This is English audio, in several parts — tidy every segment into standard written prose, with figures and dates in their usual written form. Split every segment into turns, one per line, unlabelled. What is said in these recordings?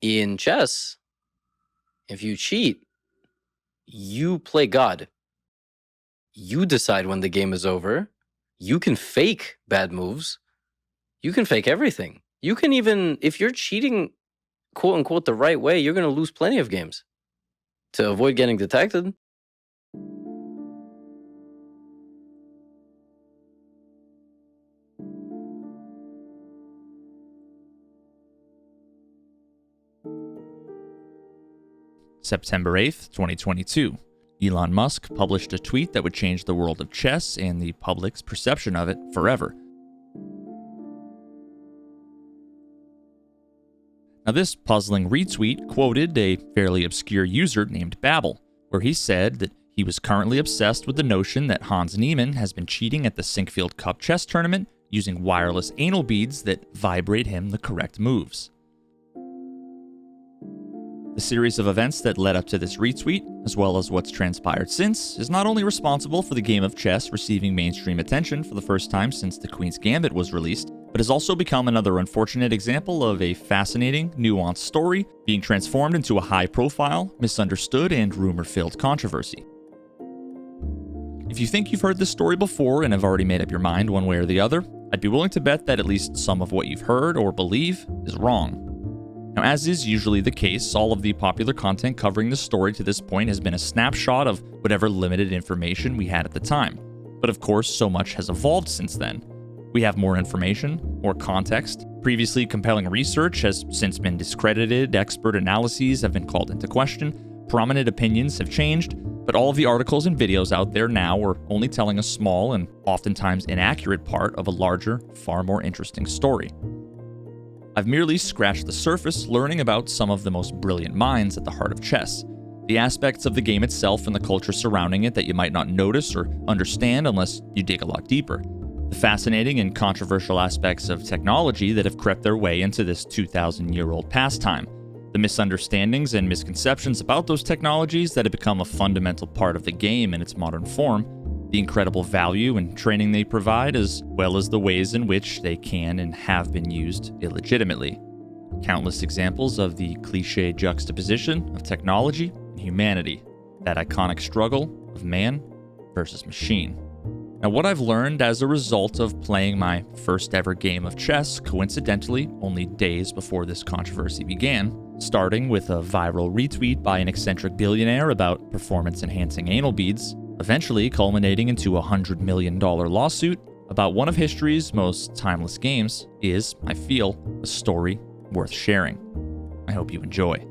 In chess, if you cheat, you play God. You decide when the game is over. You can fake bad moves. You can fake everything. You can even, if you're cheating, quote unquote, the right way, you're going to lose plenty of games. To avoid getting detected.
September 8th, 2022. Elon Musk published a tweet that would change the world of chess and the public's perception of it forever. Now, this puzzling retweet quoted a fairly obscure user named Babel, where he said that he was currently obsessed with the notion that Hans Niemann has been cheating at the Sinquefield Cup chess tournament using wireless anal beads that vibrate him the correct moves. The series of events that led up to this retweet, as well as what's transpired since, is not only responsible for the game of chess receiving mainstream attention for the first time since the Queen's Gambit was released, but has also become another unfortunate example of a fascinating, nuanced story being transformed into a high-profile, misunderstood, and rumor-filled controversy. If you think you've heard this story before and have already made up your mind one way or the other, I'd be willing to bet that at least some of what you've heard or believe is wrong. Now, as is usually the case, all of the popular content covering the story to this point has been a snapshot of whatever limited information we had at the time. But of course, so much has evolved since then. We have more information, more context. Previously compelling research has since been discredited, expert analyses have been called into question, prominent opinions have changed, but all of the articles and videos out there now are only telling a small and oftentimes inaccurate part of a larger, far more interesting story. I've merely scratched the surface, learning about some of the most brilliant minds at the heart of chess, the aspects of the game itself and the culture surrounding it that you might not notice or understand unless you dig a lot deeper, the fascinating and controversial aspects of technology that have crept their way into this 2,000-year-old pastime, the misunderstandings and misconceptions about those technologies that have become a fundamental part of the game in its modern form, the incredible value and training they provide, as well as the ways in which they can and have been used illegitimately. Countless examples of the cliché juxtaposition of technology and humanity, that iconic struggle of man versus machine. Now, what I've learned as a result of playing my first ever game of chess, coincidentally only days before this controversy began, starting with a viral retweet by an eccentric billionaire about performance-enhancing anal beads, eventually culminating into a $100 million lawsuit about one of history's most timeless games, is, I feel, a story worth sharing. I hope you enjoy.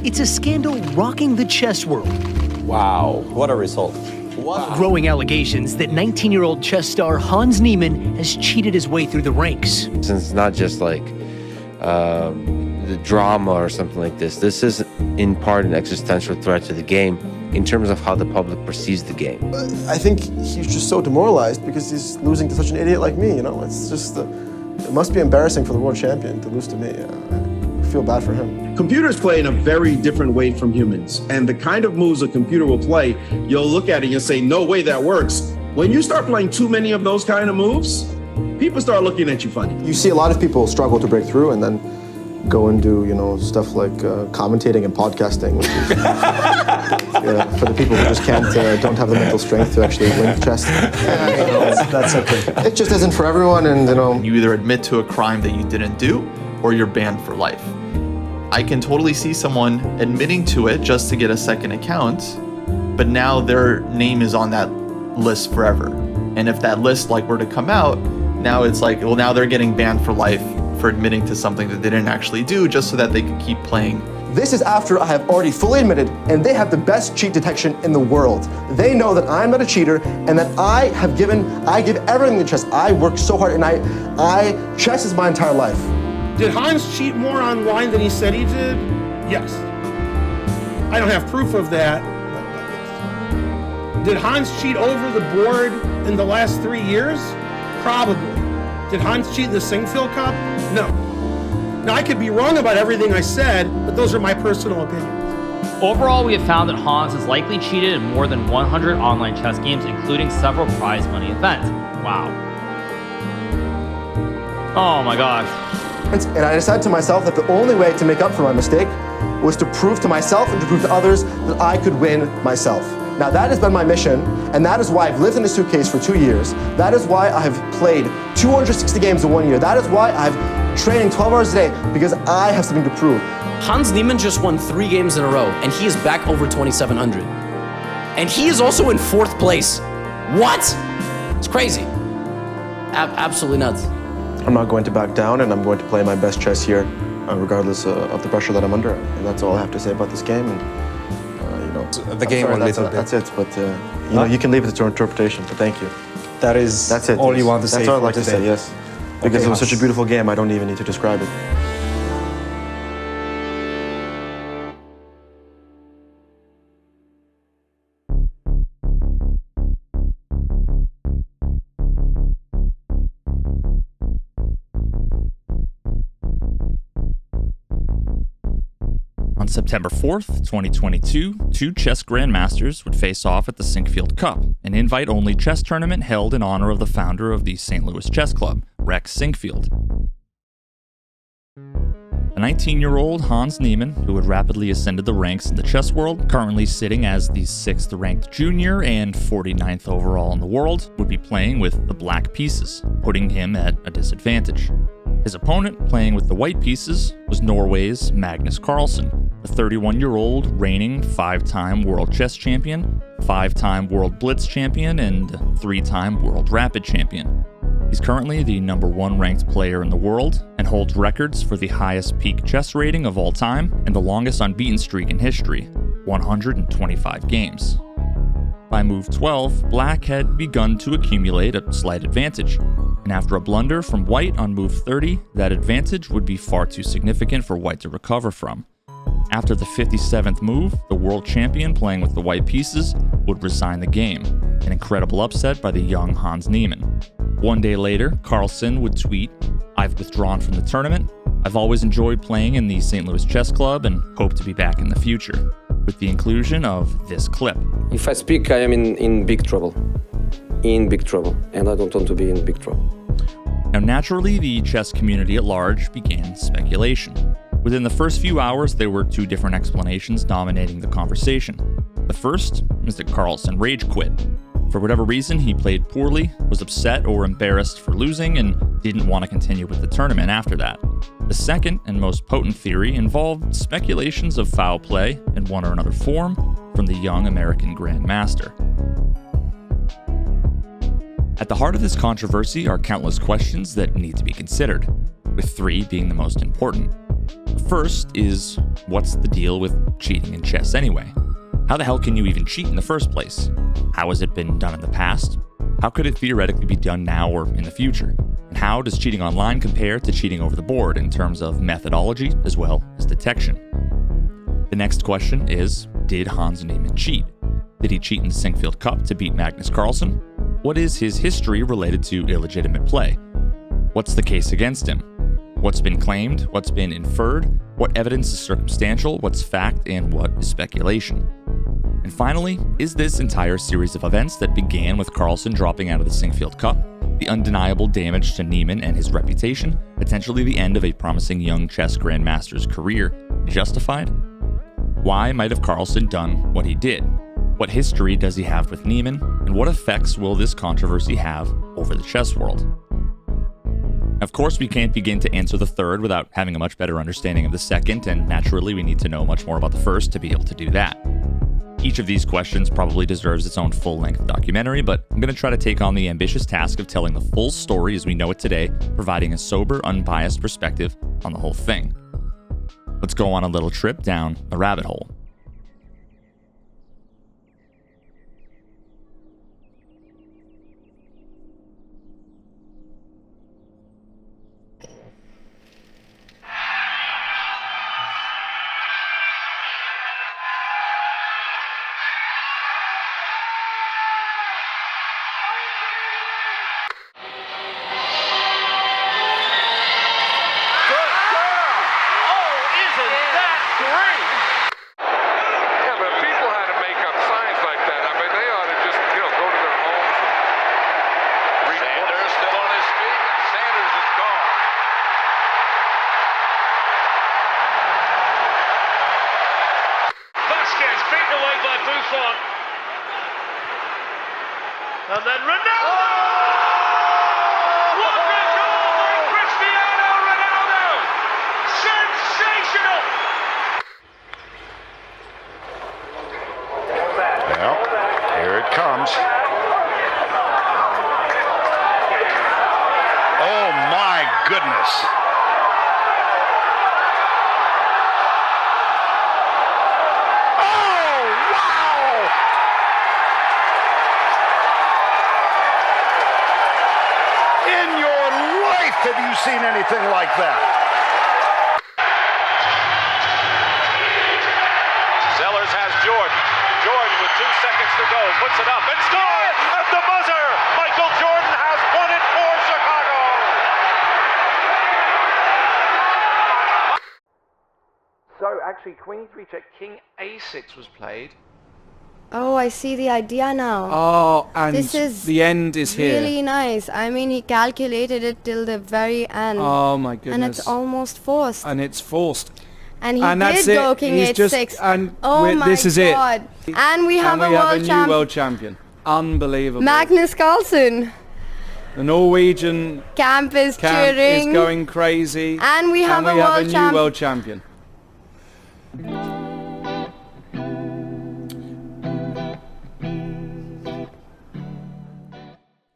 It's a scandal rocking the chess world.
Wow, what a result.
Wow. Growing allegations that 19-year-old chess star Hans Niemann has cheated his way through the ranks.
Since it's not just like the drama or something like this, this is in part an existential threat to the game in terms of how the public perceives the game.
I think he's just so demoralized because he's losing to such an idiot like me, you know? It's just, it must be embarrassing for the world champion to lose to me. I feel bad for him.
Computers play in a very different way from humans. And the kind of moves a computer will play, you'll look at it and you'll say, no way that works. When you start playing too many of those kind of moves, people start looking at you funny.
You see a lot of people struggle to break through and then go and do, you know, stuff like commentating and podcasting, which is for the people who just don't have the mental strength to actually win chess. That's okay. It just isn't for everyone, and you know.
You either admit to a crime that you didn't do, or you're banned for life. I can totally see someone admitting to it just to get a second account, but now their name is on that list forever. And if that list were to come out, now it's like, well, now they're getting banned for life for admitting to something that they didn't actually do just so that they could keep playing.
This is after I have already fully admitted, and they have the best cheat detection in the world. They know that I'm not a cheater, and that I give everything to chess. I work so hard, and chess is my entire life.
Did Hans cheat more online than he said he did? Yes. I don't have proof of that. Did Hans cheat over the board in the last 3 years? Probably. Did Hans cheat in the Sinquefield Cup? No. Now, I could be wrong about everything I said, but those are my personal opinions.
Overall, we have found that Hans has likely cheated in more than 100 online chess games, including several prize money events. Wow. Oh my gosh.
And I decided to myself that the only way to make up for my mistake was to prove to myself and to prove to others that I could win myself. Now that has been my mission, and that is why I've lived in a suitcase for 2 years. That is why I have played 260 games in 1 year. That is why I've trained 12 hours a day, because I have something to prove.
Hans Niemann just won 3 games in a row, and he is back over 2,700. And he is also in 4th place. What? It's crazy. Absolutely nuts.
I'm not going to back down, and I'm going to play my best chess here, regardless of the pressure that I'm under. And that's all I have to say about this game. And
the game a little bit.
That's it. But you can leave it to your interpretation. But thank you.
That's it. All
yes.
you want to say.
That's all I'd like to say. Yes, because it was such a beautiful game. I don't even need to describe it.
On September 4th, 2022, 2 chess grandmasters would face off at the Sinquefield Cup, an invite-only chess tournament held in honor of the founder of the St. Louis Chess Club, Rex Sinquefield. The 19-year-old Hans Niemann, who had rapidly ascended the ranks in the chess world, currently sitting as the 6th-ranked junior and 49th overall in the world, would be playing with the black pieces, putting him at a disadvantage. His opponent, playing with the white pieces, was Norway's Magnus Carlsen, a 31-year-old reigning 5-time world chess champion, 5-time world blitz champion, and 3-time world rapid champion. He's currently the #1 ranked player in the world and holds records for the highest peak chess rating of all time and the longest unbeaten streak in history, 125 games. By move 12, Black had begun to accumulate a slight advantage, and after a blunder from White on move 30, that advantage would be far too significant for White to recover from. After the 57th move, the world champion playing with the white pieces would resign the game, an incredible upset by the young Hans Niemann. 1 day later, Carlsen would tweet, "I've withdrawn from the tournament. I've always enjoyed playing in the St. Louis Chess Club and hope to be back in the future," with the inclusion of this clip.
If I speak, I am in big trouble. In big trouble. And I don't want to be in big trouble.
Now, naturally, the chess community at large began speculation. Within the first few hours, there were 2 different explanations dominating the conversation. The first is that Carlsen rage quit. For whatever reason, he played poorly, was upset or embarrassed for losing, and didn't want to continue with the tournament after that. The second and most potent theory involved speculations of foul play in one or another form from the young American Grandmaster. At the heart of this controversy are countless questions that need to be considered, with 3 being the most important. The first is, what's the deal with cheating in chess anyway? How the hell can you even cheat in the first place? How has it been done in the past? How could it theoretically be done now or in the future? And how does cheating online compare to cheating over the board in terms of methodology as well as detection? The next question is, did Hans Niemann cheat? Did he cheat in the Sinquefield Cup to beat Magnus Carlsen? What is his history related to illegitimate play? What's the case against him? What's been claimed? What's been inferred? What evidence is circumstantial? What's fact? And what is speculation? And finally, is this entire series of events that began with Carlsen dropping out of the Sinquefield Cup, the undeniable damage to Niemann and his reputation, potentially the end of a promising young chess grandmaster's career, justified? Why might have Carlsen done what he did? What history does he have with Niemann? And what effects will this controversy have over the chess world? Of course, we can't begin to answer the third without having a much better understanding of the second, and naturally we need to know much more about the first to be able to do that. Each of these questions probably deserves its own full-length documentary, but I'm going to try to take on the ambitious task of telling the full story as we know it today, providing a sober, unbiased perspective on the whole thing. Let's go on a little trip down a rabbit hole.
Buffon. And then Ronaldo! What a goal by Cristiano Ronaldo! Sensational!
Well, here it comes. Oh my goodness. Oh, wow! In your life have you seen anything like that?
Sellers has Jordan. Jordan with 2 seconds to go, puts it up and scores at the buzzer. Michael Jordan has won it for Chicago.
So actually, Queen 3 check, King A6 was played.
Oh, I see the idea now.
Oh, and
this is
the end is here.
Really nice. I mean, he calculated it till the very end.
Oh my goodness.
And it's almost forced.
And it's forced.
And he
and
did go King H6.
And
oh my
this is
God.
it.
And we have a
new world champion. Unbelievable.
Magnus Carlsen.
The Norwegian
camp is
cheering.
Is
going crazy.
And we have a
new world champion.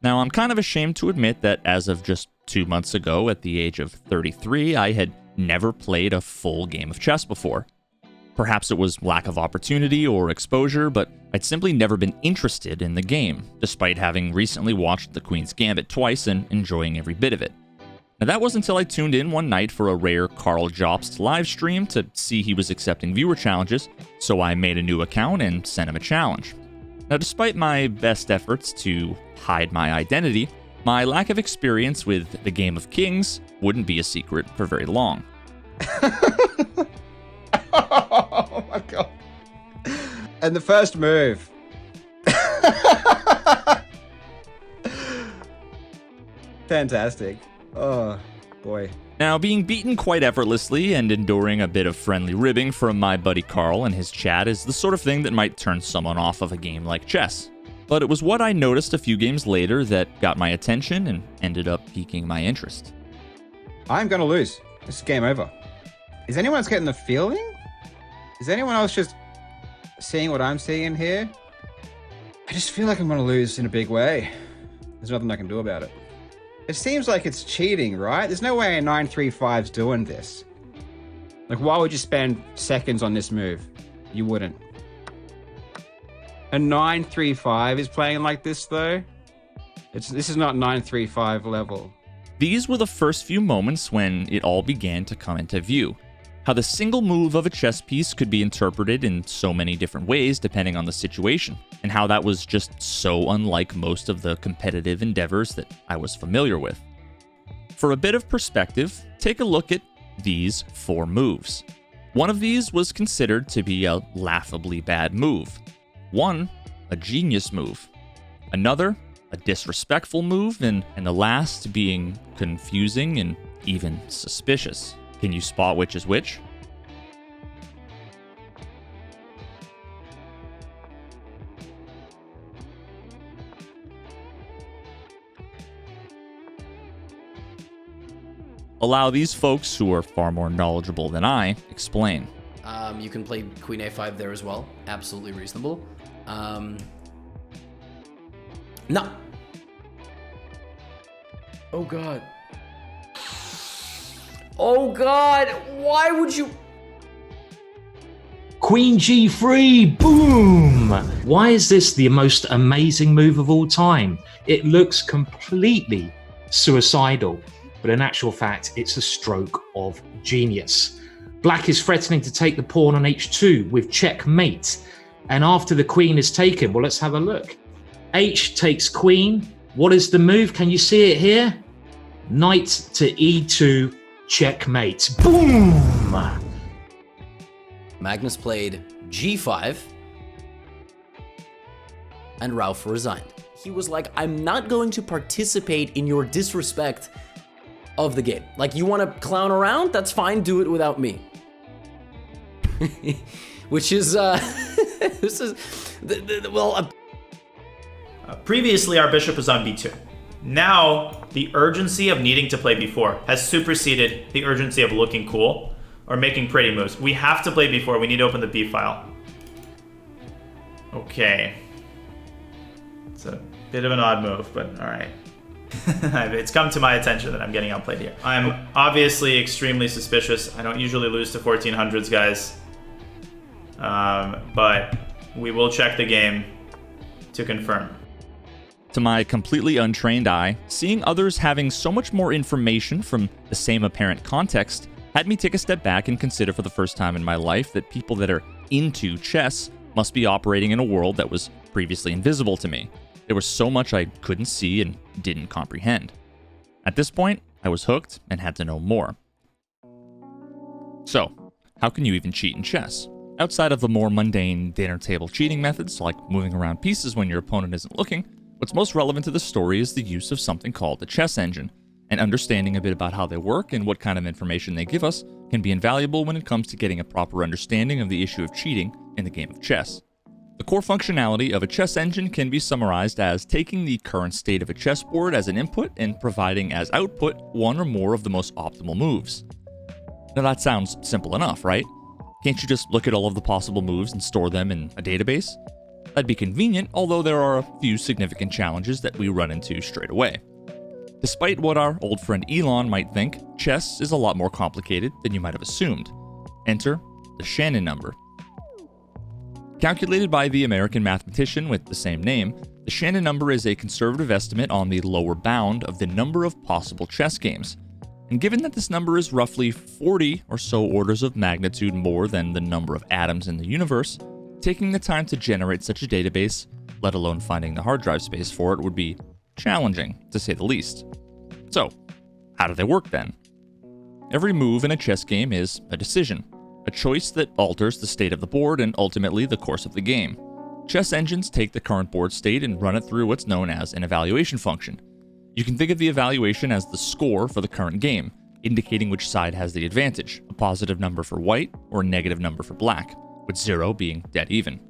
Now, I'm kind of ashamed to admit that as of just 2 months ago, at the age of 33, I had never played a full game of chess before. Perhaps it was lack of opportunity or exposure, but I'd simply never been interested in the game, despite having recently watched The Queen's Gambit twice and enjoying every bit of it. Now, that was until I tuned in one night for a rare Karl Jobst live stream to see he was accepting viewer challenges, so I made a new account and sent him a challenge. Now, despite my best efforts to hide my identity, my lack of experience with the Game of Kings wouldn't be a secret for very long.
Oh my God. And the first move. Fantastic. Oh, boy.
Now, being beaten quite effortlessly and enduring a bit of friendly ribbing from my buddy Carl and his chat is the sort of thing that might turn someone off of a game like chess. But it was what I noticed a few games later that got my attention and ended up piquing my interest.
I'm going to lose. This is game over. Is anyone else getting the feeling? Is anyone else just seeing what I'm seeing here? I just feel like I'm going to lose in a big way. There's nothing I can do about it. It seems like it's cheating, right? There's no way a 935's doing this. Like, why would you spend seconds on this move? You wouldn't. A 935 is playing like this, though. This is not 935 level.
These were the first few moments when it all began to come into view. How the single move of a chess piece could be interpreted in so many different ways depending on the situation, and how that was just so unlike most of the competitive endeavors that I was familiar with. For a bit of perspective, take a look at these 4 moves. One of these was considered to be a laughably bad move. One, a genius move. Another, a disrespectful move, and the last being confusing and even suspicious. Can you spot which is which? Allow these folks, who are far more knowledgeable than I, explain.
You can play Queen A5 there as well. Absolutely reasonable. No. Oh, God. Oh, God. Why would you...
Queen G3, boom! Why is this the most amazing move of all time? It looks completely suicidal, but in actual fact, it's a stroke of genius. Black is threatening to take the pawn on H2 with checkmate. And after the queen is taken, well, let's have a look. H takes queen. What is the move? Can you see it here? Knight to E2, checkmate. Boom!
Magnus played G5, and Ralph resigned. He was like, I'm not going to participate in your disrespect of the game. Like, you want to clown around? That's fine, do it without me. Which is This is, well,
previously, our bishop was on b2. Now, the urgency of needing to play b4 has superseded the urgency of looking cool or making pretty moves. We have to play b4. We need to open the b file. Okay. It's a bit of an odd move, but all right. It's come to my attention that I'm getting outplayed here. I'm obviously extremely suspicious. I don't usually lose to 1400s, guys. But we will check the game to confirm.
To my completely untrained eye, seeing others having so much more information from the same apparent context had me take a step back and consider for the first time in my life that people that are into chess must be operating in a world that was previously invisible to me. There was so much I couldn't see and didn't comprehend. At this point, I was hooked and had to know more. So, how can you even cheat in chess? Outside of the more mundane dinner table cheating methods, like moving around pieces when your opponent isn't looking, what's most relevant to the story is the use of something called the chess engine, and understanding a bit about how they work and what kind of information they give us can be invaluable when it comes to getting a proper understanding of the issue of cheating in the game of chess. The core functionality of a chess engine can be summarized as taking the current state of a chessboard as an input and providing as output one or more of the most optimal moves. Now that sounds simple enough, right? Can't you just look at all of the possible moves and store them in a database? That'd be convenient, although there are a few significant challenges that we run into straight away. Despite what our old friend Elon might think, chess is a lot more complicated than you might have assumed. Enter the Shannon number. Calculated by the American mathematician with the same name, the Shannon number is a conservative estimate on the lower bound of the number of possible chess games. And given that this number is roughly 40 or so orders of magnitude more than the number of atoms in the universe, taking the time to generate such a database, let alone finding the hard drive space for it, would be challenging, to say the least. So, how do they work then? Every move in a chess game is a decision, a choice that alters the state of the board and ultimately the course of the game. Chess engines take the current board state and run it through what's known as an evaluation function. You can think of the evaluation as the score for the current game, indicating which side has the advantage, a positive number for white or a negative number for black, with 0 being dead even.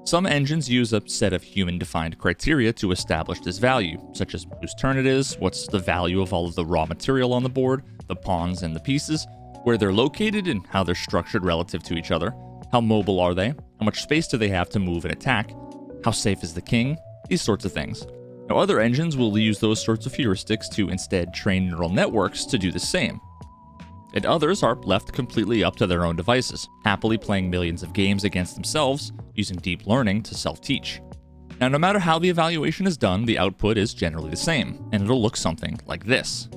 Some engines use a set of human-defined criteria to establish this value, such as whose turn it is, what's the value of all of the raw material on the board, the pawns and the pieces, where they're located and how they're structured relative to each other, how mobile are they, how much space do they have to move and attack, how safe is the king, these sorts of things. Now, other engines will use those sorts of heuristics to instead train neural networks to do the same. And others are left completely up to their own devices, happily playing millions of games against themselves, using deep learning to self-teach. Now, no matter how the evaluation is done, the output is generally the same, and it'll look something like this.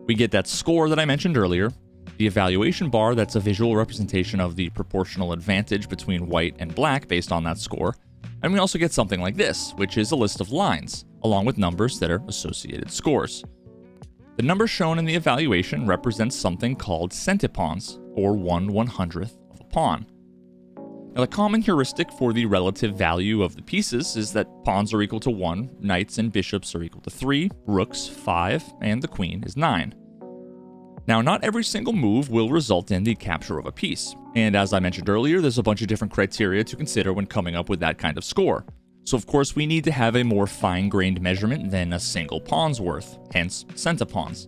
We get that score that I mentioned earlier, the evaluation bar that's a visual representation of the proportional advantage between white and black based on that score, and we also get something like this, which is a list of lines, along with numbers that are associated scores. The number shown in the evaluation represents something called centipawns, or 1/100th of a pawn. Now, the common heuristic for the relative value of the pieces is that pawns are equal to 1, knights and bishops are equal to 3, rooks 5, and the queen is 9. Now, not every single move will result in the capture of a piece, and as I mentioned earlier, there's a bunch of different criteria to consider when coming up with that kind of score. So of course we need to have a more fine-grained measurement than a single pawn's worth, hence centipawns.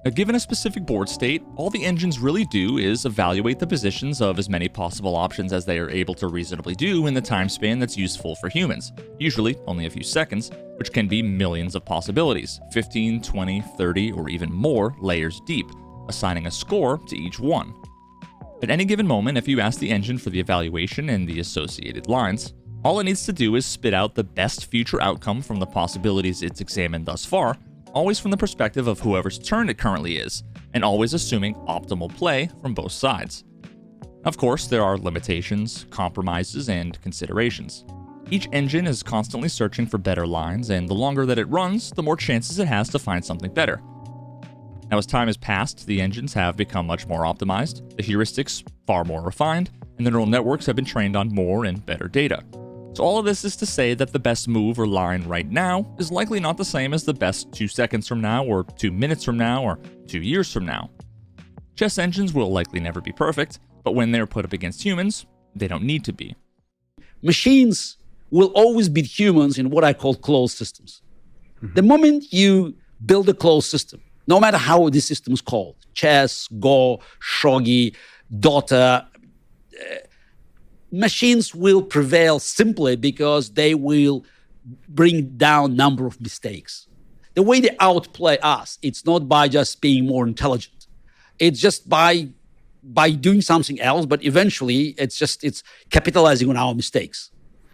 Now, given a specific board state, all the engines really do is evaluate the positions of as many possible options as they are able to reasonably do in the time span that's useful for humans, usually only a few seconds, which can be millions of possibilities, 15, 20, 30, or even more layers deep, assigning a score to each one. At any given moment, if you ask the engine for the evaluation and the associated lines, all it needs to do is spit out the best future outcome from the possibilities it's examined thus far, always from the perspective of whoever's turn it currently is, and always assuming optimal play from both sides. Of course, there are limitations, compromises, and considerations. Each engine is constantly searching for better lines, and the longer that it runs, the more chances it has to find something better. Now, as time has passed, the engines have become much more optimized, the heuristics far more refined, and the neural networks have been trained on more and better data. So all of this is to say that the best move or line right now is likely not the same as the best 2 seconds from now, or 2 minutes from now, or 2 years from now. Chess engines will likely never be perfect, but when they're put up against humans, they don't need to be.
machines will always beat humans in what I call closed systems. The moment you build a closed system, no matter how this system is called, chess, Go, shogi, Dota, machines will prevail simply because they will bring down number of mistakes. The way they outplay us, it's not by just being more intelligent. It's just by doing something else, but eventually it's capitalizing on our mistakes.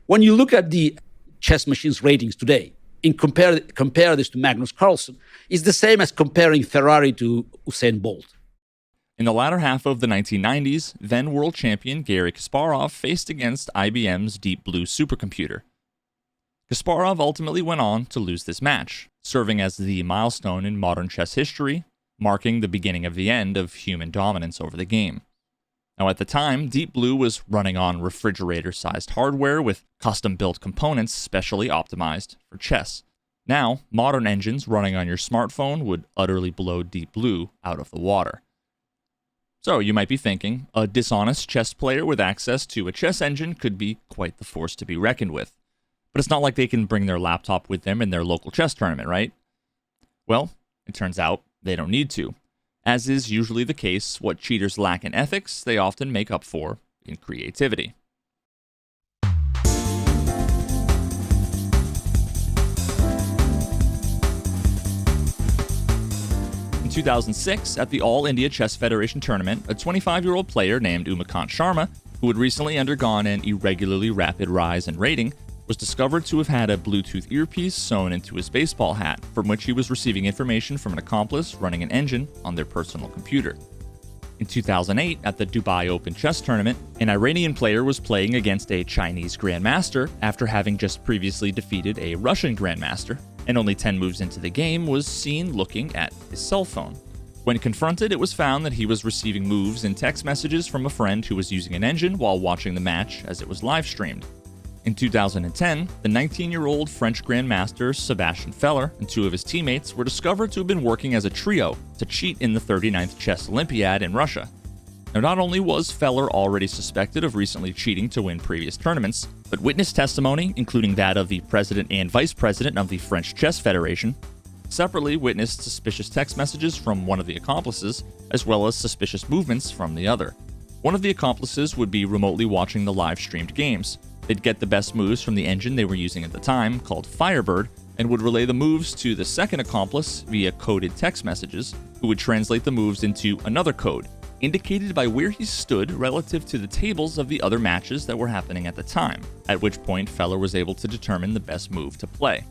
When you look at the chess machines ratings today and compare this to Magnus Carlsen, it's the same as comparing Ferrari to Usain Bolt.
In the latter half of the 1990s, then world champion Garry Kasparov faced against IBM's Deep Blue supercomputer. Kasparov ultimately went on to lose this match, serving as the milestone in modern chess history, marking the beginning of the end of human dominance over the game. Now, at the time, Deep Blue was running on refrigerator-sized hardware with custom-built components specially optimized for chess. Now, modern engines running on your smartphone would utterly blow Deep Blue out of the water. So, you might be thinking, a dishonest chess player with access to a chess engine could be quite the force to be reckoned with. But it's not like they can bring their laptop with them in their local chess tournament, right? Well, it turns out they don't need to. As is usually the case, what cheaters lack in ethics, they often make up for in creativity. In 2006, at the All India Chess Federation tournament, a 25-year-old player named Umakant Sharma, who had recently undergone an irregularly rapid rise in rating, was discovered to have had a Bluetooth earpiece sewn into his baseball hat, from which he was receiving information from an accomplice running an engine on their personal computer. In 2008, at the Dubai Open Chess Tournament, an Iranian player was playing against a Chinese grandmaster after having just previously defeated a Russian grandmaster, and only 10 moves into the game was seen looking at his cell phone. When confronted, it was found that he was receiving moves and text messages from a friend who was using an engine while watching the match as it was live streamed. In 2010, the 19-year-old French grandmaster Sébastien Feller and two of his teammates were discovered to have been working as a trio to cheat in the 39th Chess Olympiad in Russia. Now, not only was Feller already suspected of recently cheating to win previous tournaments, but witness testimony, including that of the president and vice president of the French Chess Federation, separately witnessed suspicious text messages from one of the accomplices, as well as suspicious movements from the other. One of the accomplices would be remotely watching the live-streamed games. They'd get the best moves from the engine they were using at the time, called Firebird, and would relay the moves to the second accomplice via coded text messages, who would translate the moves into another code, indicated by where he stood relative to the tables of the other matches that were happening at the time, at which point Feller was able to determine the best move to play.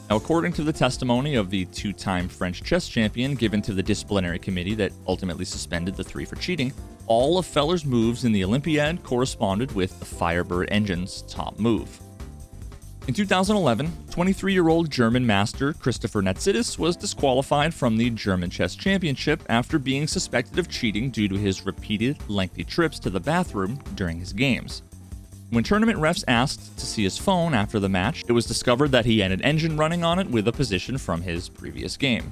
Now, according to the testimony of the two-time French chess champion given to the disciplinary committee that ultimately suspended the three for cheating, all of Feller's moves in the Olympiad corresponded with the Firebird engine's top move. In 2011, 23-year-old German master Christopher Netzidis was disqualified from the German Chess Championship after being suspected of cheating due to his repeated lengthy trips to the bathroom during his games. When tournament refs asked to see his phone after the match, it was discovered that he had an engine running on it with a position from his previous game.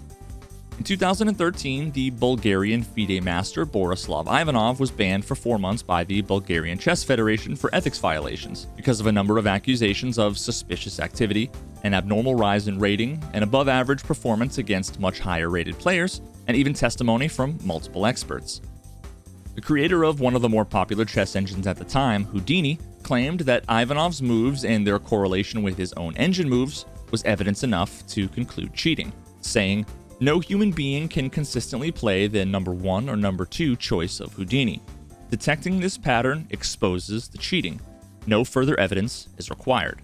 In 2013, the Bulgarian FIDE master Borislav Ivanov was banned for 4 months by the Bulgarian Chess Federation for ethics violations because of a number of accusations of suspicious activity, an abnormal rise in rating, an above-average performance against much higher-rated players, and even testimony from multiple experts. The creator of one of the more popular chess engines at the time, Houdini, claimed that Ivanov's moves and their correlation with his own engine moves was evidence enough to conclude cheating, saying, "No human being can consistently play the number 1 or number 2 choice of Houdini. Detecting this pattern exposes the cheating. No further evidence is required."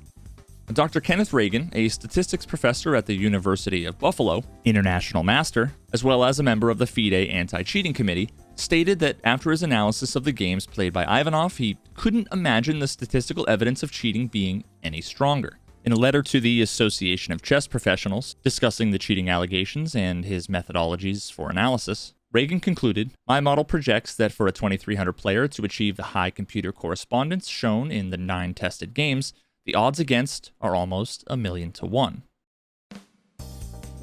Dr. Kenneth Reagan, a statistics professor at the University of Buffalo, international master, as well as a member of the FIDE anti-cheating committee, stated that after his analysis of the games played by Ivanov, he couldn't imagine the statistical evidence of cheating being any stronger. In a letter to the Association of Chess Professionals discussing the cheating allegations and his methodologies for analysis, Reagan concluded, "My model projects that for a 2300 player to achieve the high computer correspondence shown in the 9 tested games, the odds against are almost 1,000,000 to 1.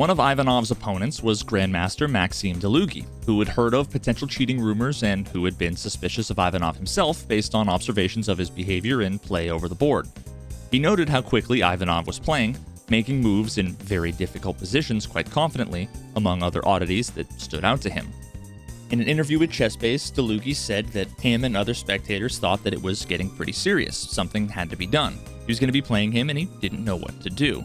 One of Ivanov's opponents was Grandmaster Maxime Delugi, who had heard of potential cheating rumors and who had been suspicious of Ivanov himself based on observations of his behavior and play over the board. He noted how quickly Ivanov was playing, making moves in very difficult positions quite confidently, among other oddities that stood out to him. In an interview with ChessBase, Delugi said that him and other spectators thought that it was getting pretty serious, something had to be done. He was going to be playing him and he didn't know what to do.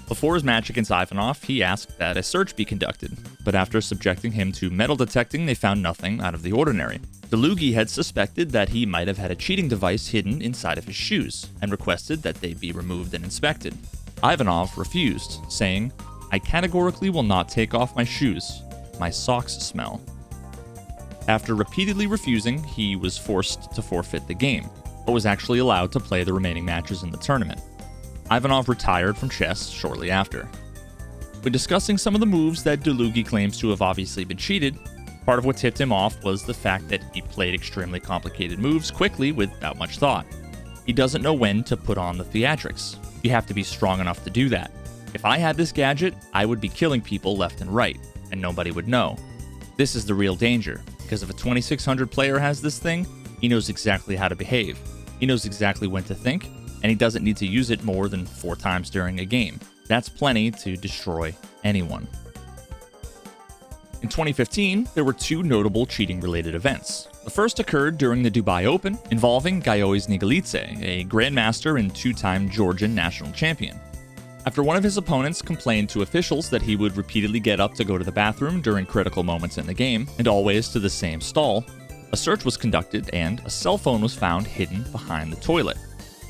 Before his match against Ivanov, he asked that a search be conducted, but after subjecting him to metal detecting, they found nothing out of the ordinary. Delugi had suspected that he might have had a cheating device hidden inside of his shoes, and requested that they be removed and inspected. Ivanov refused, saying, "I categorically will not take off my shoes. My socks smell." After repeatedly refusing, he was forced to forfeit the game, but was actually allowed to play the remaining matches in the tournament. Ivanov retired from chess shortly after. When discussing some of the moves that Delugi claims to have obviously been cheated, part of what tipped him off was the fact that he played extremely complicated moves quickly without much thought. He doesn't know when to put on the theatrics. You have to be strong enough to do that. If I had this gadget, I would be killing people left and right, and nobody would know. This is the real danger, because if a 2600 player has this thing, he knows exactly how to behave. He knows exactly when to think, and he doesn't need to use it more than 4 times during a game. That's plenty to destroy anyone. In 2015, there were 2 notable cheating-related events. The first occurred during the Dubai Open, involving Gayois Nigalidze, a grandmaster and 2-time Georgian national champion. After one of his opponents complained to officials that he would repeatedly get up to go to the bathroom during critical moments in the game, and always to the same stall, a search was conducted and a cell phone was found hidden behind the toilet.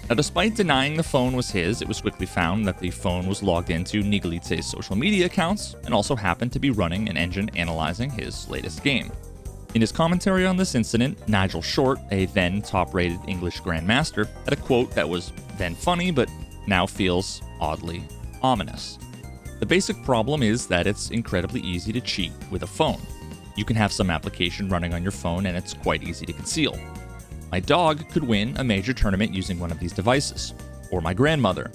Now, despite denying the phone was his, it was quickly found that the phone was logged into Nigalidze's social media accounts and also happened to be running an engine analyzing his latest game. In his commentary on this incident, Nigel Short, a then top-rated English grandmaster, had a quote that was then funny but now feels oddly ominous. The basic problem is that it's incredibly easy to cheat with a phone. You can have some application running on your phone and it's quite easy to conceal. My dog could win a major tournament using one of these devices, or my grandmother.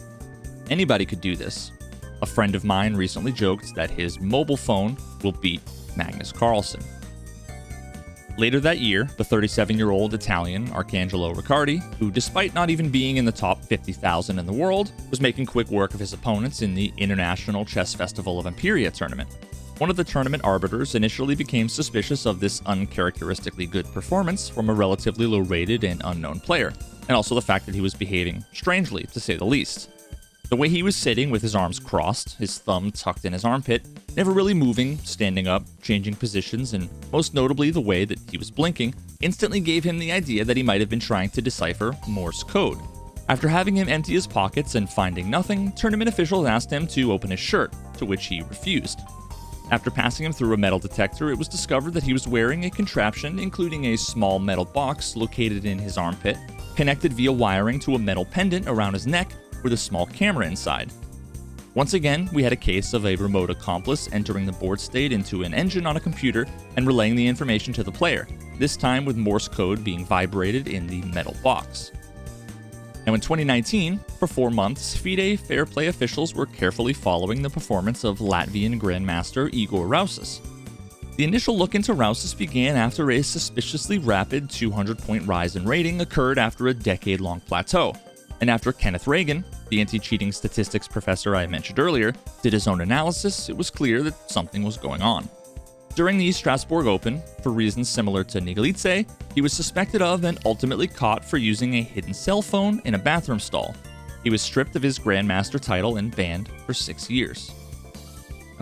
Anybody could do this. A friend of mine recently joked that his mobile phone will beat Magnus Carlsen. Later that year, the 37-year-old Italian Arcangelo Riccardi, who despite not even being in the top 50,000 in the world, was making quick work of his opponents in the International Chess Festival of Imperia tournament. One of the tournament arbiters initially became suspicious of this uncharacteristically good performance from a relatively low-rated and unknown player, and also the fact that he was behaving strangely, to say the least. The way he was sitting with his arms crossed, his thumb tucked in his armpit, never really moving, standing up, changing positions, and most notably the way that he was blinking, instantly gave him the idea that he might have been trying to decipher Morse code. After having him empty his pockets and finding nothing, tournament officials asked him to open his shirt, to which he refused. After passing him through a metal detector, it was discovered that he was wearing a contraption including a small metal box located in his armpit, connected via wiring to a metal pendant around his neck with a small camera inside. Once again, we had a case of a remote accomplice entering the board state into an engine on a computer and relaying the information to the player, this time with Morse code being vibrated in the metal box. Now in 2019, for 4 months, FIDE Fair Play officials were carefully following the performance of Latvian Grandmaster Igor Rausas. The initial look into Rausas began after a suspiciously rapid 200-point rise in rating occurred after a decade-long plateau, and after Kenneth Reagan, the anti-cheating statistics professor I mentioned earlier, did his own analysis, it was clear that something was going on. During the Strasbourg Open, for reasons similar to Nigalidze, he was suspected of and ultimately caught for using a hidden cell phone in a bathroom stall. He was stripped of his Grandmaster title and banned for 6 years.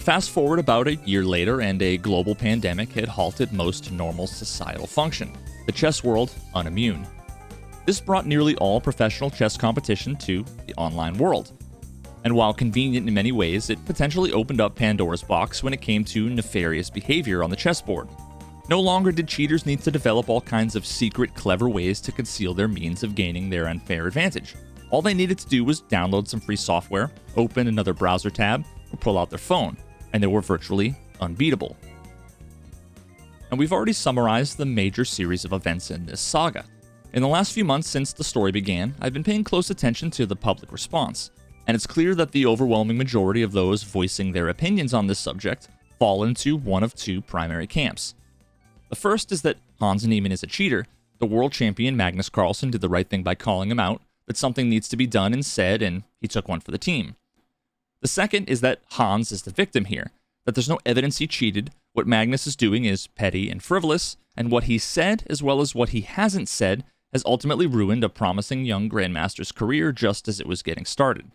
Fast forward about a year later, and a global pandemic had halted most normal societal function, the chess world unimmune. This brought nearly all professional chess competition to the online world. And while convenient in many ways, it potentially opened up Pandora's box when it came to nefarious behavior on the chessboard. No longer did cheaters need to develop all kinds of secret, clever ways to conceal their means of gaining their unfair advantage. All they needed to do was download some free software, open another browser tab, or pull out their phone, and they were virtually unbeatable. And we've already summarized the major series of events in this saga. In the last few months since the story began, I've been paying close attention to the public response. and it's clear that the overwhelming majority of those voicing their opinions on this subject fall into one of two primary camps. The first is that Hans Niemann is a cheater. The world champion Magnus Carlsen did the right thing by calling him out, that something needs to be done and said, and he took one for the team. The second is that Hans is the victim here, that there's no evidence he cheated, what Magnus is doing is petty and frivolous, and what he said, as well as what he hasn't said, has ultimately ruined a promising young Grandmaster's career just as it was getting started.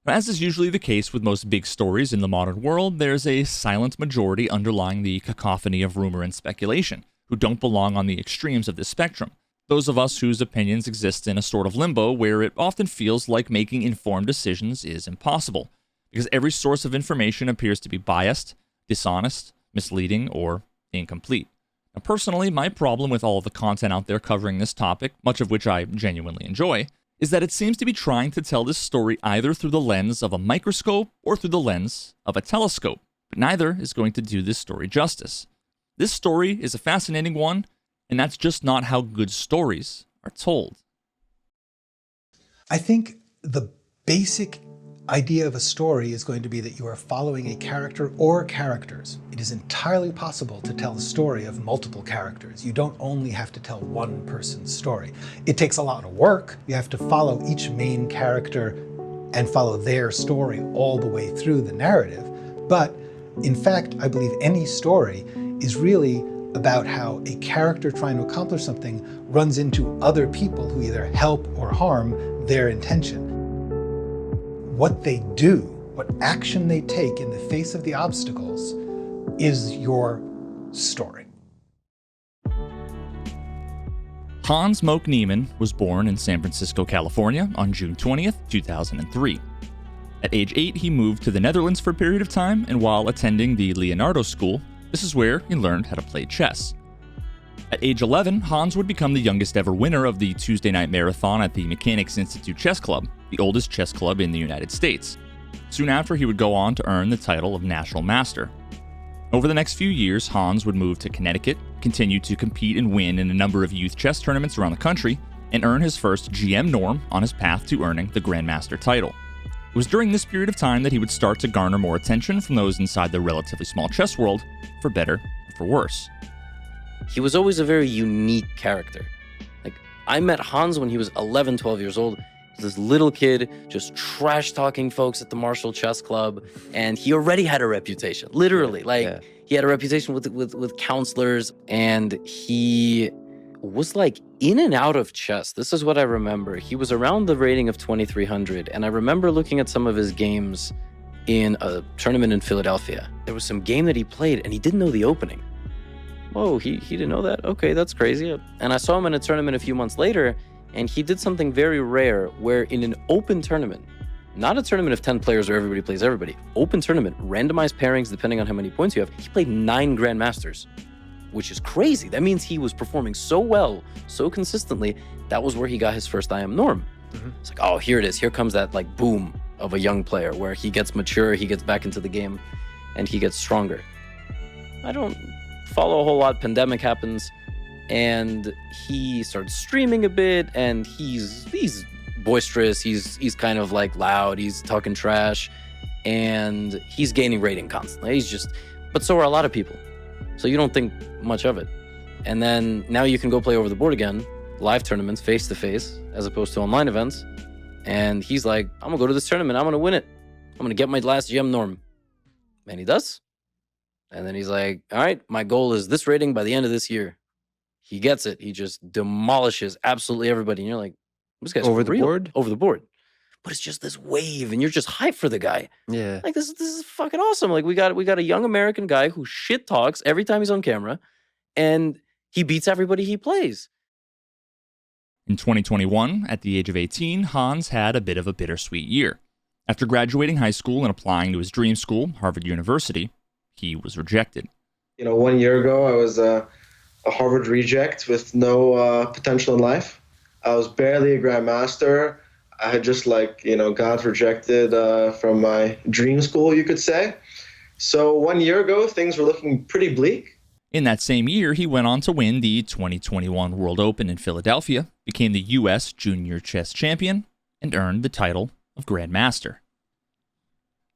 As is usually the case with most big stories in the modern world, there's a silent majority underlying the cacophony of rumor and speculation, who don't belong on the extremes of this spectrum. Those of us whose opinions exist in a sort of limbo where it often feels like making informed decisions is impossible, because every source of information appears to be biased, dishonest, misleading, or incomplete. Now, personally, my problem with all of the content out there covering this topic, much of which I genuinely enjoy, is that it seems to be trying to tell this story either through the lens of a microscope or through the lens of a telescope, but neither is going to do this story justice. This story is a fascinating one, and that's just not how good stories are told.
I think the basic idea of a story is going to be that you are following a character or characters. It is entirely possible to tell a story of multiple characters. You don't only have to tell one person's story. It takes a lot of work. You have to follow each main character and follow their story all the way through the narrative. But in fact, I believe any story is really about how a character trying to accomplish something runs into other people who either help or harm their intention. What they do, what action they take in the face of the obstacles, is your story.
Hans Moke Niemann was born in San Francisco, California on June 20th, 2003. At age 8, he moved to the Netherlands for a period of time, and while attending the Leonardo School, this is where he learned how to play chess. At age 11, Hans would become the youngest ever winner of the Tuesday Night Marathon at the Mechanics Institute Chess Club, the oldest chess club in the United States. Soon after, he would go on to earn the title of National Master. Over the next few years, Hans would move to Connecticut, continue to compete and win in a number of youth chess tournaments around the country, and earn his first GM norm on his path to earning the Grandmaster title. It was during this period of time that he would start to garner more attention from those inside the relatively small chess world, for better or for worse.
He was always a very unique character. Like, I met Hans when he was 11, 12 years old. This little kid just trash-talking folks at the Marshall Chess Club, and he already had a reputation, literally. He had a reputation with counselors, and he was like in and out of chess. This is what I remember. He was around the rating of 2,300, and I remember looking at some of his games in a tournament in Philadelphia. There was some game that he played, and he didn't know the opening. Whoa, he didn't know that? Okay, that's crazy. And I saw him in a tournament a few months later, and he did something very rare where in an open tournament, not a tournament of 10 players where everybody plays everybody, open tournament, randomized pairings depending on how many points you have, he played 9 Grandmasters, which is crazy. That means he was performing so well, so consistently, that was where he got his first IM norm. It's like, oh, here it is. Here comes that like boom of a young player where he gets mature, he gets back into the game, and he gets stronger. I don't follow a whole lot. Pandemic happens, and he starts streaming a bit, and he's boisterous, he's kind of like loud, he's talking trash, and he's gaining rating constantly. But so are a lot of people. So you don't think much of it. And then now you can go play over the board again, live tournaments, face to face, as opposed to online events. And he's like, I'm gonna go to this tournament, I'm gonna win it. I'm gonna get my last GM norm. And he does. And then he's like, all right, my goal is this rating by the end of this year. He gets it. He just demolishes absolutely everybody. And you're like, this guy's
over the
real.
board?
Over the board. But it's just this wave, and you're just hyped for the guy.
Yeah.
Like, this is fucking awesome. Like, we got a young American guy who shit talks every time he's on camera, and he beats everybody he plays.
In 2021, at the age of 18, Hans had a bit of a bittersweet year. After graduating high school and applying to his dream school, Harvard University, he was rejected.
1 year ago, I was a Harvard reject with no potential in life. I was barely a grandmaster. I had just got rejected from my dream school, you could say. So 1 year ago, things were looking pretty bleak.
In that same year, he went on to win the 2021 World Open in Philadelphia, became the U.S. Junior Chess Champion, and earned the title of Grandmaster.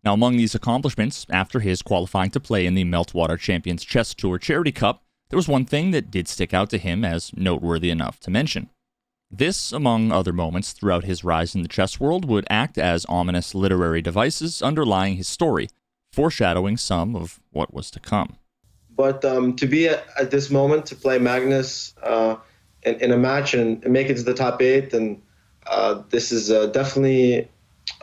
Now, among these accomplishments, after his qualifying to play in the Meltwater Champions Chess Tour Charity Cup, there was one thing that did stick out to him as noteworthy enough to mention. This, among other moments throughout his rise in the chess world, would act as ominous literary devices underlying his story, foreshadowing some of what was to come.
But to be at this moment, to play Magnus in a match and make it to the top 8, and this is definitely,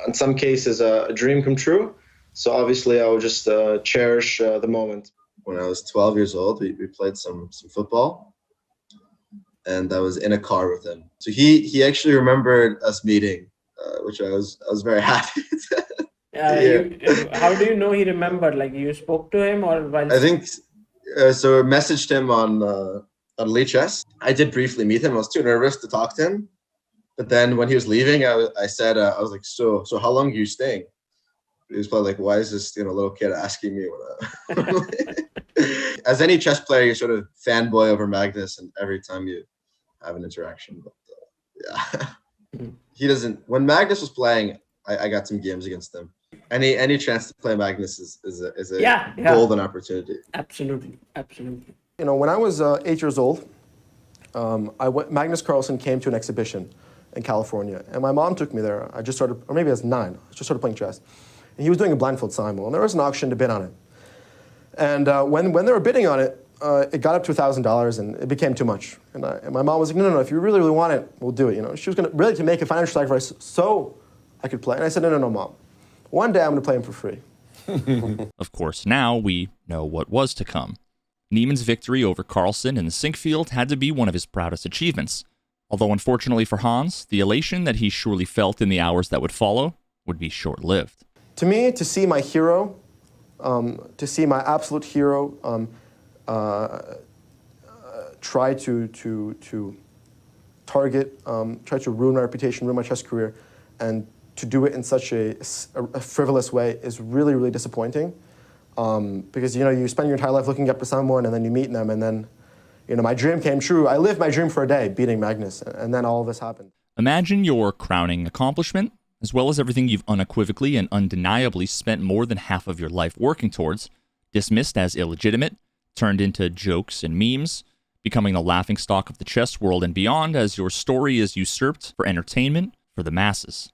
in some cases, a dream come true. So obviously, I would just cherish the moment.
When I was 12 years old, we played some football, and I was in a car with him. So he actually remembered us meeting, which I was very happy.
How do you know he remembered? Like, you spoke to him, or while?
I think so. I messaged him on Lichess. I did briefly meet him. I was too nervous to talk to him, but then when he was leaving, I said, I was like, so how long are you staying? He was probably like, why is this little kid asking me? As any chess player, you're sort of fanboy over Magnus, and every time you have an interaction. But he doesn't. When Magnus was playing, I got some games against him. Any chance to play Magnus is a golden opportunity.
Absolutely.
You know, when I was 8 years old, Magnus Carlsen came to an exhibition in California, and my mom took me there. I just started, or maybe I was 9. I just started playing chess, and he was doing a blindfold simul, and there was an auction to bid on it. And when they were bidding on it, it got up to $1,000, and it became too much. And my mom was like, no, if you really, really want it, we'll do it. You know, she was going to really make a financial sacrifice so I could play. And I said, no, Mom. One day I'm going to play him for free.
Of course, now we know what was to come. Niemann's victory over Carlsen in the Sinquefield had to be one of his proudest achievements. Although unfortunately for Hans, the elation that he surely felt in the hours that would follow would be short-lived.
To me, to see my hero, to see my absolute hero try to target, try to ruin my reputation, ruin my chess career, and to do it in such a frivolous way is really, really disappointing. Because, you know, you spend your entire life looking up to someone, and then you meet them, and then, you know, my dream came true. I lived my dream for a day, beating Magnus, and then all of this happened.
Imagine your crowning accomplishment, as well as everything you've unequivocally and undeniably spent more than half of your life working towards, dismissed as illegitimate, turned into jokes and memes, becoming the laughingstock of the chess world and beyond as your story is usurped for entertainment for the masses.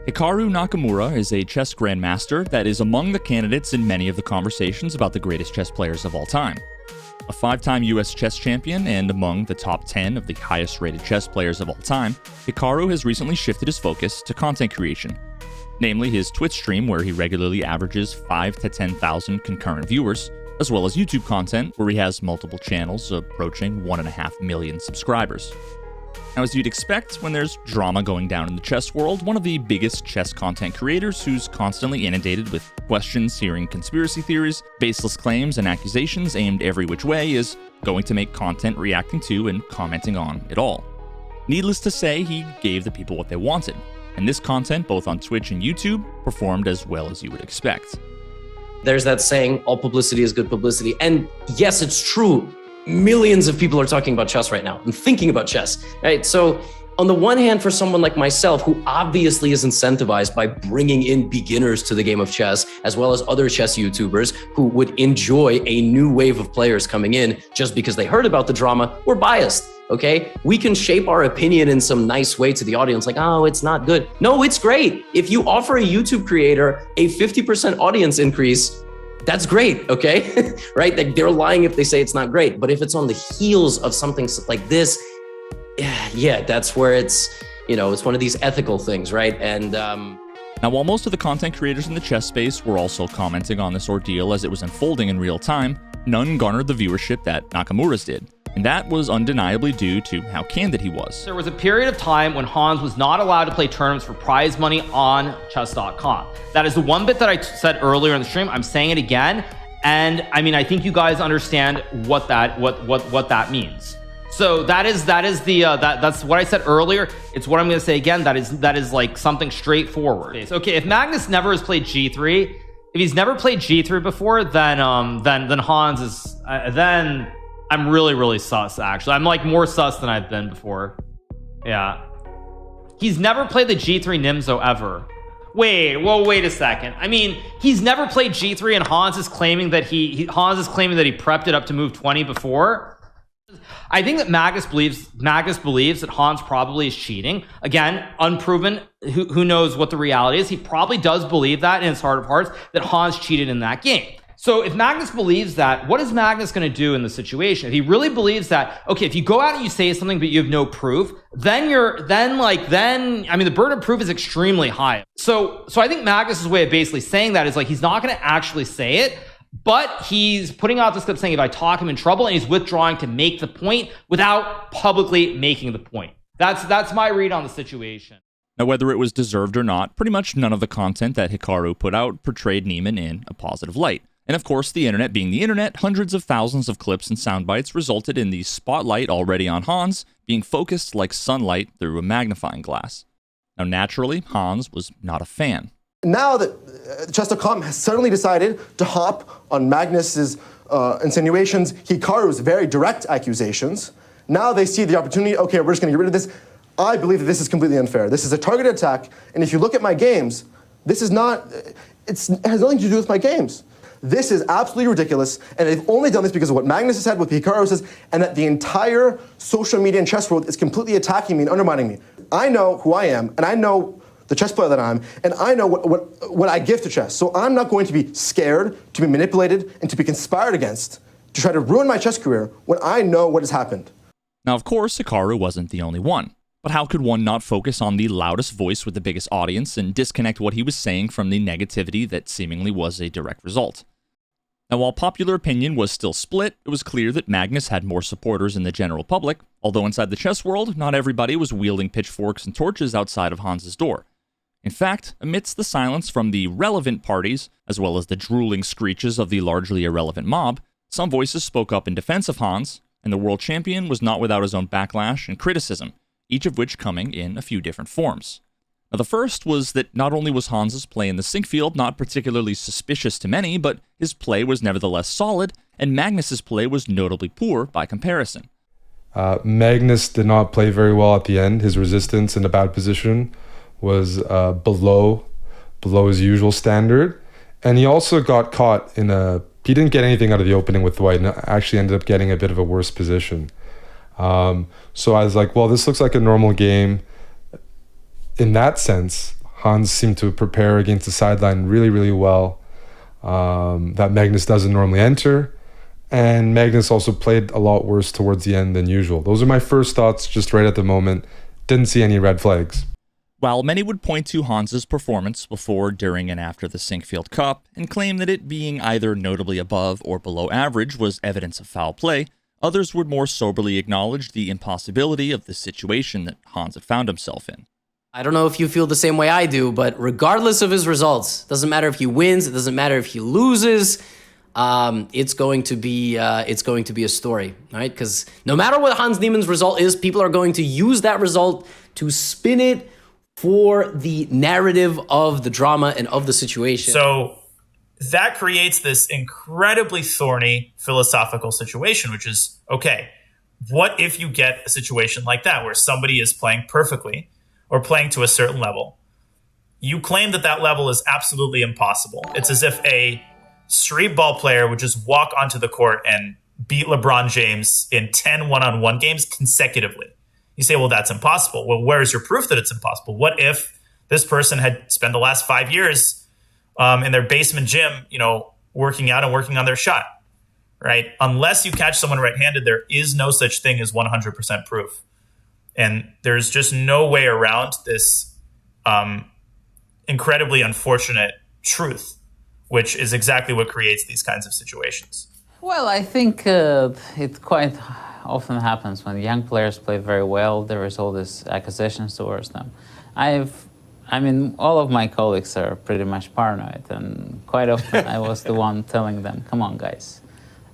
Hikaru Nakamura is a chess grandmaster that is among the candidates in many of the conversations about the greatest chess players of all time. A 5-time US chess champion and among the top 10 of the highest rated chess players of all time, Hikaru has recently shifted his focus to content creation, namely his Twitch stream where he regularly averages 5,000 to 10,000 concurrent viewers, as well as YouTube content where he has multiple channels approaching 1.5 million subscribers. Now, as you'd expect, when there's drama going down in the chess world, one of the biggest chess content creators who's constantly inundated with questions, hearing conspiracy theories, baseless claims, and accusations aimed every which way is going to make content reacting to and commenting on it all. Needless to say, he gave the people what they wanted, and this content, both on Twitch and YouTube, performed as well as you would expect.
There's that saying, all publicity is good publicity, and yes, it's true. Millions of people are talking about chess right now and thinking about chess, right? So on the one hand, for someone like myself, who obviously is incentivized by bringing in beginners to the game of chess, as well as other chess YouTubers who would enjoy a new wave of players coming in just because they heard about the drama, we're biased, okay? We can shape our opinion in some nice way to the audience, like, oh, it's not good. No, it's great. If you offer a YouTube creator a 50% audience increase, that's great, okay? Right? Like, they're lying if they say it's not great. But if it's on the heels of something like this, yeah, that's where it's, you know, it's one of these ethical things, right? And
now, while most of the content creators in the chess space were also commenting on this ordeal as it was unfolding in real time, none garnered the viewership that Nakamura's did. And that was undeniably due to how candid he was.
There was a period of time when Hans was not allowed to play tournaments for prize money on chess.com. That is the one bit that I said earlier in the stream. I'm saying it again. And I mean, I think you guys understand what that means. So that's what I said earlier. It's what I'm going to say again. That is like something straightforward. Okay, if Magnus never has played G3, if he's never played G3 before, then Hans is then I'm really sus. Actually, I'm like more sus than I've been before. Yeah, he's never played the G3 Nimzo ever. Wait a second. I mean, he's never played G3, and Hans is claiming that he prepped it up to move 20 before. I think that Magnus believes that Hans probably is cheating. Again, unproven. Who knows what the reality is? He probably does believe that in his heart of hearts that Hans cheated in that game. So if Magnus believes that, what is Magnus going to do in the situation? If he really believes that, okay, if you go out and you say something but you have no proof, then I mean, the burden of proof is extremely high. So I think Magnus's way of basically saying that is like he's not going to actually say it, but he's putting out this clip saying if I talk him in trouble, and he's withdrawing to make the point without publicly making the point. That's my read on the situation.
Now, whether it was deserved or not, pretty much none of the content that Hikaru put out portrayed Niemann in a positive light. And of course, the internet being the internet, hundreds of thousands of clips and sound bites resulted in the spotlight already on Hans being focused like sunlight through a magnifying glass. Now, naturally, Hans was not a fan.
Now that Chess.com has suddenly decided to hop on Magnus's insinuations, Hikaru's very direct accusations, now they see the opportunity, okay, we're just going to get rid of this. I believe that this is completely unfair. This is a targeted attack, and if you look at my games, this is not, it has nothing to do with my games. This is absolutely ridiculous, and they've only done this because of what Magnus has said, what Hikaru says, and that the entire social media and chess world is completely attacking me and undermining me. I know who I am, and I know the chess player that I am, and I know what I give to chess. So I'm not going to be scared, to be manipulated, and to be conspired against, to try to ruin my chess career when I know what has happened.
Now, of course, Hikaru wasn't the only one. But how could one not focus on the loudest voice with the biggest audience and disconnect what he was saying from the negativity that seemingly was a direct result? Now, while popular opinion was still split, it was clear that Magnus had more supporters in the general public, although inside the chess world, not everybody was wielding pitchforks and torches outside of Hans's door. In fact, amidst the silence from the relevant parties, as well as the drooling screeches of the largely irrelevant mob, some voices spoke up in defense of Hans, and the world champion was not without his own backlash and criticism, each of which coming in a few different forms. Now, the first was that not only was Hans's play in the Sinquefield not particularly suspicious to many, but his play was nevertheless solid, and Magnus's play was notably poor by comparison.
Magnus did not play very well at the end. His resistance in a bad position was below his usual standard, and he also got caught he didn't get anything out of the opening with white, and actually ended up getting a bit of a worse position. So I was like, well, this looks like a normal game. In that sense, Hans seemed to prepare against the sideline really well, that Magnus doesn't normally enter. And Magnus also played a lot worse towards the end than usual. Those are my first thoughts just right at the moment. Didn't see any red flags.
While many would point to Hans's performance before, during, and after the Sinquefield Cup and claim that it being either notably above or below average was evidence of foul play, others would more soberly acknowledge the impossibility of the situation that Hans had found himself in.
I don't know if you feel the same way I do, but regardless of his results, doesn't matter if he wins, it doesn't matter if he loses, it's going to be a story, right? Because no matter what Hans Niemann's result is, people are going to use that result to spin it for the narrative of the drama and of the situation.
So that creates this incredibly thorny philosophical situation, which is, okay, what if you get a situation like that where somebody is playing perfectly or playing to a certain level? You claim that that level is absolutely impossible. It's as if a street ball player would just walk onto the court and beat LeBron James in 10 one-on-one games consecutively. You say, well, that's impossible. Well, where is your proof that it's impossible? What if this person had spent the last 5 years in their basement gym, working out and working on their shot, right? Unless you catch someone right-handed, there is no such thing as 100% proof. And there's just no way around this incredibly unfortunate truth, which is exactly what creates these kinds of situations.
Well, I think it quite often happens when young players play very well. There is all these accusations towards them. I've I mean, all of my colleagues are pretty much paranoid, and quite often I was the one telling them, come on, guys.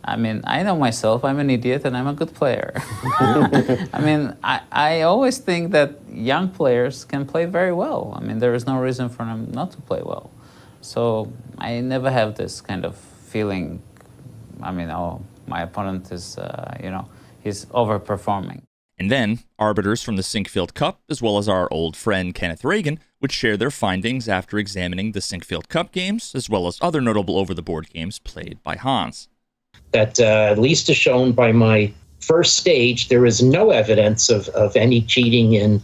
I mean, I know myself, I'm an idiot and I'm a good player. I mean, I always think that young players can play very well. I mean, there is no reason for them not to play well. So I never have this kind of feeling, I mean, oh, my opponent is, he's overperforming.
And then, arbiters from the Sinquefield Cup, as well as our old friend Kenneth Reagan, would share their findings after examining the Sinquefield Cup games, as well as other notable over-the-board games played by Hans.
That, at least as shown by my first stage, there is no evidence of any cheating in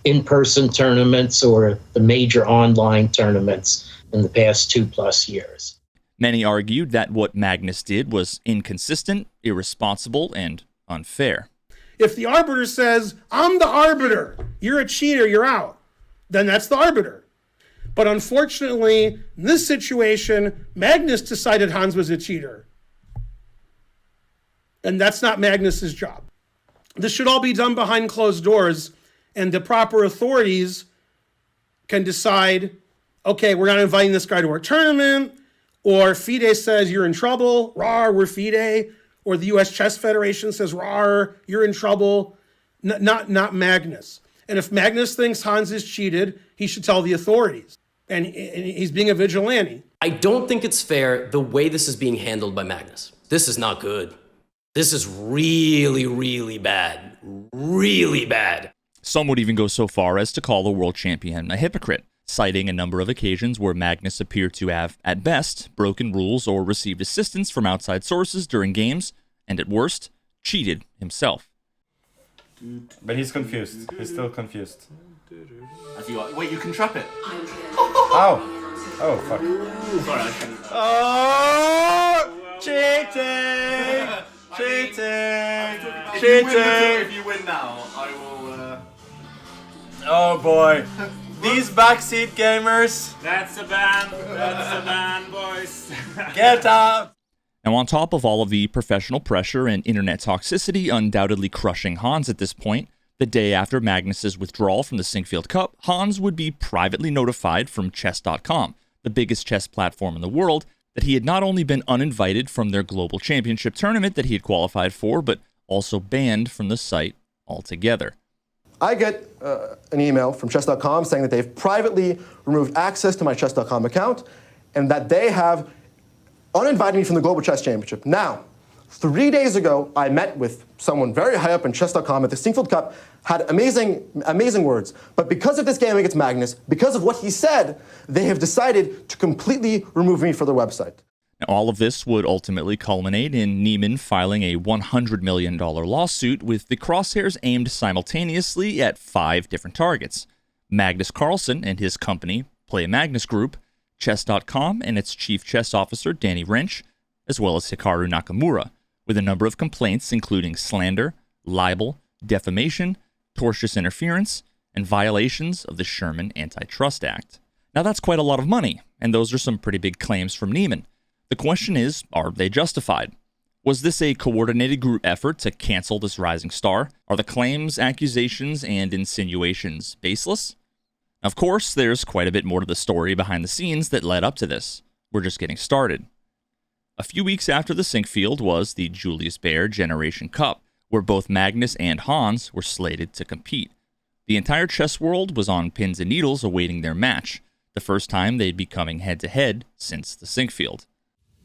in-person tournaments or the major online tournaments in the past 2+ years.
Many argued that what Magnus did was inconsistent, irresponsible, and unfair.
If the arbiter says, I'm the arbiter, you're a cheater, you're out, then that's the arbiter. But unfortunately, in this situation, Magnus decided Hans was a cheater. And that's not Magnus's job. This should all be done behind closed doors, and the proper authorities can decide, okay, we're not inviting this guy to our tournament, or FIDE says you're in trouble, rawr, we're FIDE, or the US Chess Federation says, rawr, you're in trouble, not Magnus. And if Magnus thinks Hans is cheated, he should tell the authorities. And he's being a vigilante.
I don't think it's fair the way this is being handled by Magnus. This is not good. This is really, really bad. Really bad.
Some would even go so far as to call the world champion a hypocrite, citing a number of occasions where Magnus appeared to have, at best, broken rules or received assistance from outside sources during games, and at worst, cheated himself.
But he's confused. He's still confused.
Wait, you can trap it.
Ow! Oh, fuck.
Sorry, I shouldn't.
Oh! Cheating! Cheating!
If you win now, I will...
Oh boy. These backseat gamers.
That's a ban. That's a ban, boys.
Get up!
Now, on top of all of the professional pressure and internet toxicity undoubtedly crushing Hans at this point, the day after Magnus's withdrawal from the Sinquefield Cup, Hans would be privately notified from chess.com, the biggest chess platform in the world, that he had not only been uninvited from their global championship tournament that he had qualified for, but also banned from the site altogether.
I get an email from chess.com saying that they've privately removed access to my chess.com account and that they have uninvited me from the Global Chess Championship. Now, 3 days ago, I met with someone very high up in chess.com at the Sinquefield Cup, had amazing words. But because of this game against Magnus, because of what he said, they have decided to completely remove me from their website.
Now, all of this would ultimately culminate in Niemann filing a $100 million lawsuit with the crosshairs aimed simultaneously at 5 different targets: Magnus Carlsen and his company, Play Magnus Group, Chess.com and its chief chess officer, Danny Wrench, as well as Hikaru Nakamura, with a number of complaints including slander, libel, defamation, tortious interference, and violations of the Sherman Antitrust Act. Now that's quite a lot of money, and those are some pretty big claims from Niemann. The question is, are they justified? Was this a coordinated group effort to cancel this rising star? Are the claims, accusations, and insinuations baseless? Of course, there's quite a bit more to the story behind the scenes that led up to this. We're just getting started. A few weeks after the Sinquefield was the Julius Baer Generation Cup, where both Magnus and Hans were slated to compete. The entire chess world was on pins and needles awaiting their match, the first time they'd be coming head-to-head since the Sinquefield.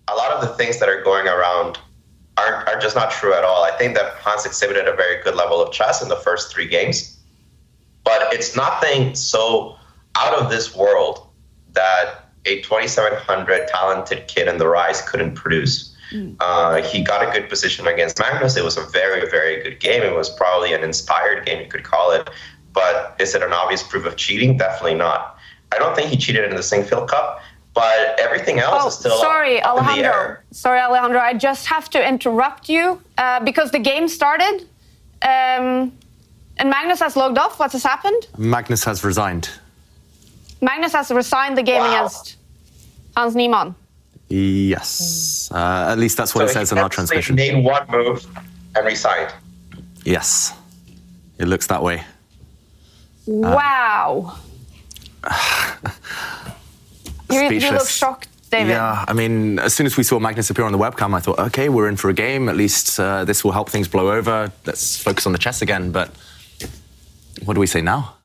A lot of the things that are going around are just not true at all. I think that Hans exhibited a very good level of chess in the first 3 games, but it's nothing so out of this world that a 2700 talented kid in the Rise couldn't produce. He got a good position against Magnus. It was a very, very good game. It was probably an inspired game, you could call it. But is it an obvious proof of cheating? Definitely not. I don't think he cheated in the Sinquefield Cup, but everything else is still
sorry,
up in the
Alejandro.
air.
Sorry, Alejandro. I just have to interrupt you because the game started and Magnus has logged off. What has happened?
Magnus has resigned.
Magnus has resigned the game against Hans Niemann.
Yes. At least that's what it says in our transmission.
He made one move and resigned.
Yes. It looks that way.
Wow. You look shocked, David.
Yeah, I mean, as soon as we saw Magnus appear on the webcam, I thought, okay, we're in for a game. At least this will help things blow over. Let's focus on the chess again. But what do we say now?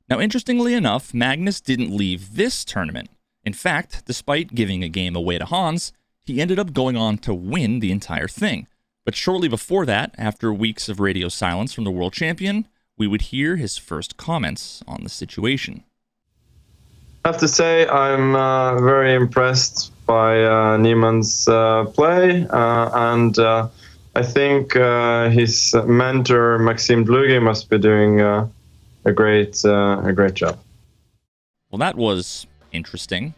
Now, interestingly enough, Magnus didn't leave this tournament. In fact, despite giving a game away to Hans, he ended up going on to win the entire thing. But shortly before that, after weeks of radio silence from the world champion, we would hear his first comments on the situation.
I have to say I'm very impressed by Niemann's play, and I think his mentor Maxime Dlugy must be doing a great job.
Well, that was interesting.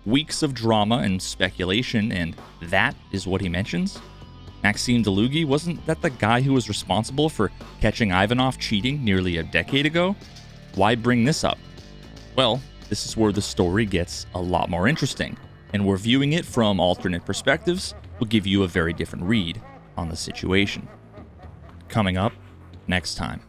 Weeks of drama and speculation, and that is what he mentions? Maxime Dlugy, wasn't that the guy who was responsible for catching Ivanov cheating nearly a decade ago? Why bring this up? Well, this is where the story gets a lot more interesting, and we're viewing it from alternate perspectives will give you a very different read on the situation. Coming up next time.